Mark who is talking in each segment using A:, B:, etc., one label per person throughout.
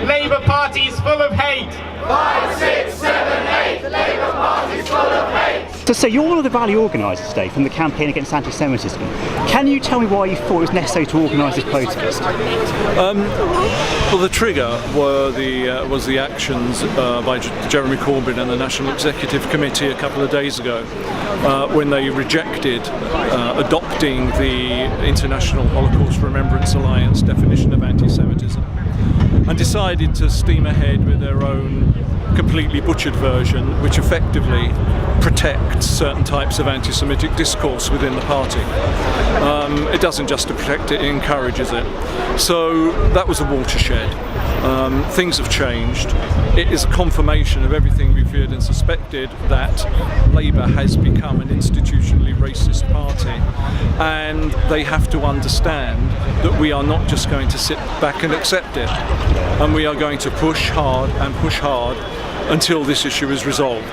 A: Labour Party's full of hate.
B: 5, 6, 7, 8, the Labour Party's full of hate.
C: So you're one of the rally organisers today from the Campaign Against Antisemitism. Can you tell me why you thought it was necessary to organise this protest?
D: Well, the trigger was the actions by Jeremy Corbyn and the National Executive Committee a couple of days ago when they rejected adopting the International Holocaust Remembrance Alliance definition of anti-Semitism and decided to steam ahead with their own completely butchered version, which effectively protects certain types of anti-Semitic discourse within the party. It doesn't just protect it, it encourages it. So that was a watershed. Things have changed. It is a confirmation of everything we feared and suspected, that Labour has become an institutionally racist party, and they have to understand that we are not just going to sit back and accept it, and we are going to push hard until this issue is resolved.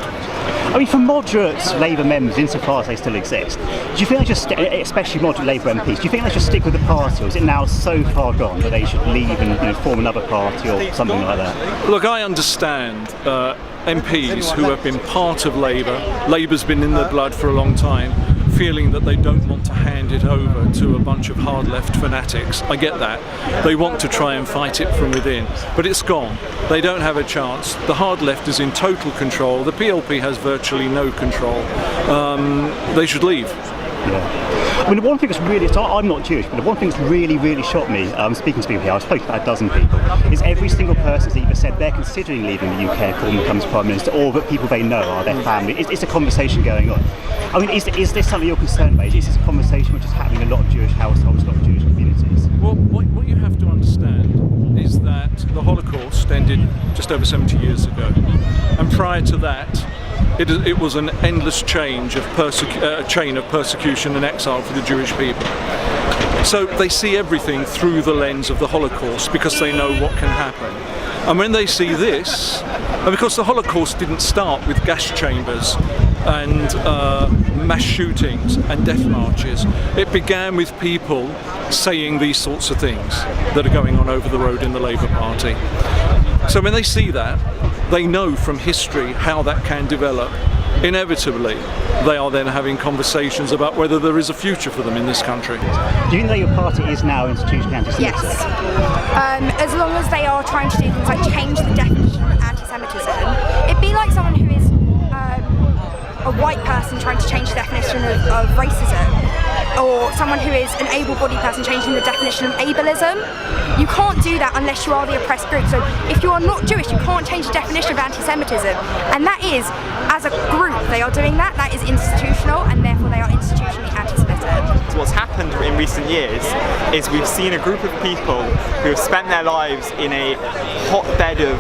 C: I mean, for moderate Labour members, insofar as they still exist, do you think they just, especially moderate Labour MPs, do you think they should stick with the party, or is it now so far gone that they should leave and form another party or something like that?
D: Look, I understand MPs who have been part of Labour, Labour's been in their blood for a long time, feeling that they don't want to hand it over to a bunch of hard left fanatics. I get that. They want to try and fight it from within, but it's gone. They don't have a chance. The hard left is in total control. The PLP has virtually no control. They should leave.
C: Yeah. I mean, the one thing that's really, so I'm not Jewish, but the one thing that's really shocked me, speaking to people here, I've spoken to about a dozen people, is every single person's either said they're considering leaving the UK if Corbyn becomes Prime Minister, or that people they know are their family. It's a conversation going on. I mean, is this something you're concerned about? Is this a conversation which is happening in a lot of Jewish households, a lot of Jewish communities?
D: Well, what you have to understand is that the Holocaust ended just over 70 years ago, and prior to that, it was an endless chain of persecution and exile for the Jewish people. So they see everything through the lens of the Holocaust because they know what can happen. And when they see this, and because the Holocaust didn't start with gas chambers and mass shootings and death marches, it began with people saying these sorts of things that are going on over the road in the Labour Party. So when they see that, they know from history how that can develop. Inevitably, they are then having conversations about whether there is a future for them in this country.
C: Do you think that your party is now institutionally anti-Semitic?
E: Yes. As long as they are trying to do things like change the definition of anti-Semitism, it'd be like someone who is a white person trying to change the definition of racism, or someone who is an able-bodied person changing the definition of ableism. You can't do that unless you are the oppressed group. So if you are not Jewish, you can't change the definition of anti-Semitism. And that is, as a group, they are doing that. That is institutional, and therefore they are institutionally anti-Semitic.
F: What's happened in recent years is we've seen a group of people who have spent their lives in a hotbed of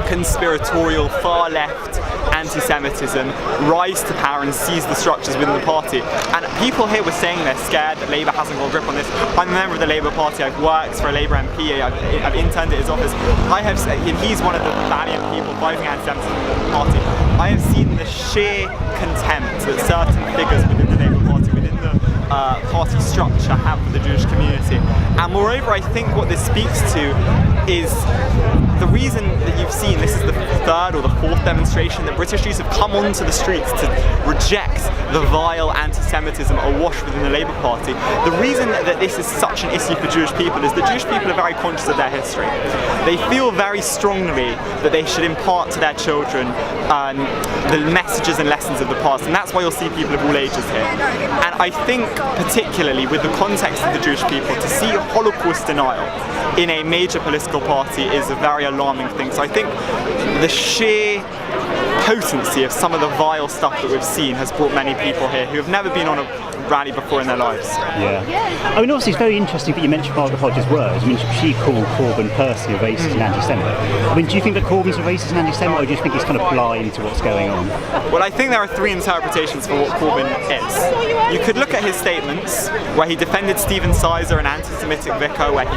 F: conspiratorial, far-left anti-Semitism rise to power and seize the structures within the party. And people here were saying they're scared that Labour hasn't got a grip on this. I'm a member of the Labour Party, I've worked for a Labour MP, I've interned at his office. And he's one of the valiant people fighting anti-Semitism in the party. I have seen the sheer contempt that certain figures within the Labour Party, within the party structure have for the Jewish community. And moreover, I think what this speaks to is the reason that you've seen, this is the third or the fourth demonstration, that British Jews have come onto the streets to reject the vile anti-Semitism awash within the Labour Party. The reason that this is such an issue for Jewish people is that Jewish people are very conscious of their history. They feel very strongly that they should impart to their children the messages and lessons of the past, and that's why you'll see people of all ages here. And I think particularly with the context of the Jewish people, to see Holocaust denial in a major political party is a very alarming thing. So I think the sheer potency of some of the vile stuff that we've seen has brought many people here who have never been on a rally before in their lives.
C: Yeah. I mean, obviously it's very interesting that you mentioned Margaret Hodges' words. I mean, she called Corbyn personally a racist and anti-Semite. I mean, do you think that Corbyn's a racist and anti-Semite, or do you think he's kind of blind to what's going on?
F: Well, I think there are three interpretations for what Corbyn is. You could look at his statements, where he defended Stephen Sizer, an anti-Semitic vicar, where he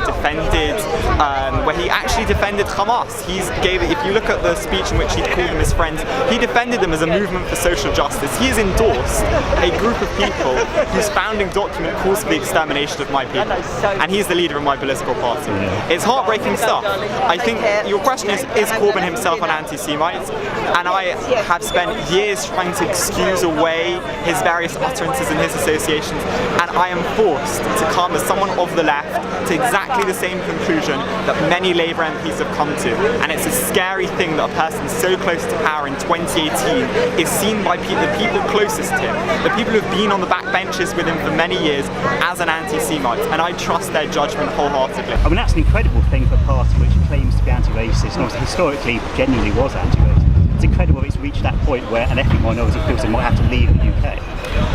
F: actually defended Hamas. If you look at the speech in which he called them his friends, He defended them as a movement for social justice. He has endorsed a group of people whose founding document calls for the extermination of my people, and he's the leader of my political party. It's heartbreaking stuff. I think your question is Corbyn himself an anti-Semite? And I have spent years trying to excuse away his various utterances and his associations, and I am forced to come as someone of the left to exactly the same conclusion that many Labour MPs have come to. And it's a scary thing that a person so close to power in 2018 is seen by the people closest to him, the people who have been on the backbenches with him for many years, as an anti-Semite, and I trust their judgment wholeheartedly.
C: I mean, that's an incredible thing for a party which claims to be anti-racist and obviously historically genuinely was anti-racist. It's incredible it's reached that point where an ethnic minority feels they might have to leave the UK.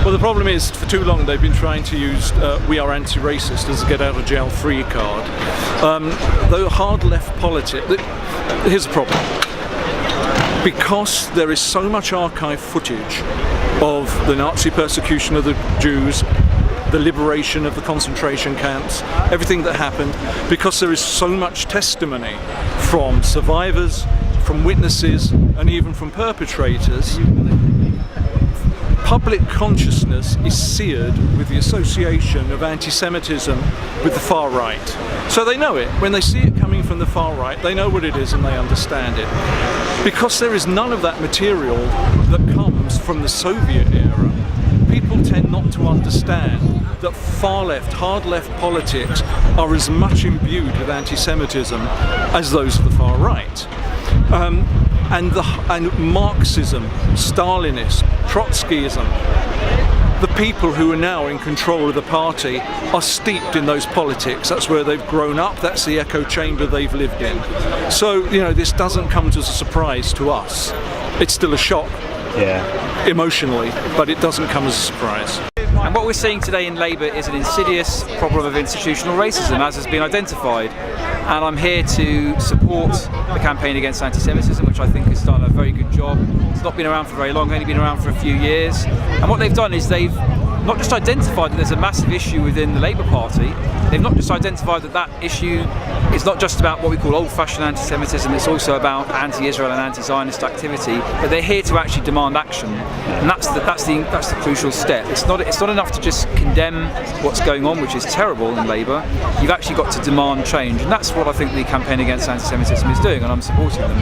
D: Well, the problem is, for too long they've been trying to use "we are anti-racist" as a get-out-of-jail-free card. Though hard left politics, here's the problem. Because there is so much archive footage of the Nazi persecution of the Jews, the liberation of the concentration camps, everything that happened, because there is so much testimony from survivors, from witnesses, and even from perpetrators, public consciousness is seared with the association of anti-Semitism with the far right. So they know it. When they see it coming from the far right, they know what it is and they understand it. Because there is none of that material that comes from the Soviet era, people tend not to understand that far left, hard left politics are as much imbued with anti-Semitism as those of the far right. And Marxism, Stalinism, Trotskyism, the people who are now in control of the party are steeped in those politics. That's where they've grown up, that's the echo chamber they've lived in. So, this doesn't come as a surprise to us. It's still a shock, emotionally, but it doesn't come as a surprise.
G: And what we're seeing today in Labour is an insidious problem of institutional racism, as has been identified. And I'm here to support the Campaign Against Antisemitism, which I think has done a very good job. It's not been around for very long, only been around for a few years. And what they've done is they've not just identified that there's a massive issue within the Labour Party, they've not just identified that that issue is not just about what we call old-fashioned anti-Semitism, it's also about anti-Israel and anti-Zionist activity, but they're here to actually demand action. And that's the crucial step. It's not enough to just condemn what's going on, which is terrible in Labour. You've actually got to demand change, and that's what I think the Campaign Against Antisemitism is doing, and I'm supporting them.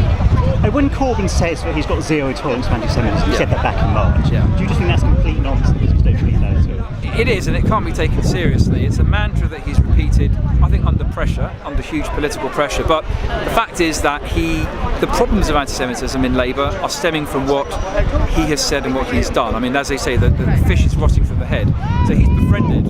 C: And when Corbyn says that he's got zero tolerance for anti-Semitism, he said that back in March, do you just think that's complete nonsense because you don't believe that at all?
G: It is, and it can't be taken seriously. It's a mantra that he's repeated, I think, under pressure, under huge political pressure. But the fact is that the problems of anti-Semitism in Labour are stemming from what he has said and what he's done. I mean, as they say, the fish is rotting from the head. So he's befriended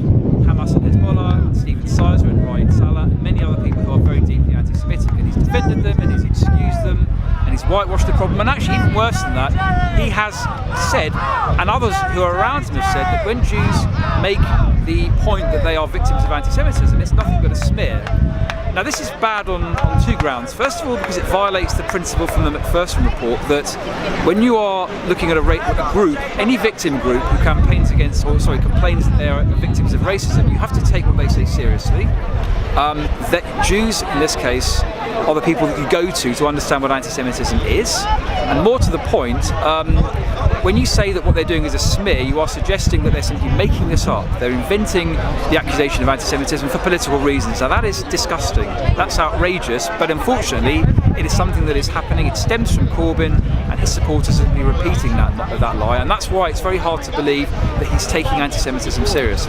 G: Hamas and Hezbollah, and Stephen Sizer and Ryan Salah, and many other people who are very deeply anti-Semitic, and he's defended them and he's excused them and he's whitewashed the problem. And actually, even worse than that, he has said, and others who are around him have said, that when Jews make the point that they are victims of anti-Semitism, it's nothing but a smear. Now, this is bad on two grounds. First of all, because it violates the principle from the Macpherson report that when you are looking at a group, any victim group who complains that they are victims of racism, you have to take what they say seriously. That Jews, in this case, are the people that you go to understand what anti-Semitism is. And more to the point, when you say that what they're doing is a smear, you are suggesting that they're simply making this up. They're inventing the accusation of anti-Semitism for political reasons. Now that is disgusting. That's outrageous, but unfortunately it is something that is happening. It stems from Corbyn, and his supporters have been repeating that lie, and that's why it's very hard to believe that he's taking anti-Semitism seriously.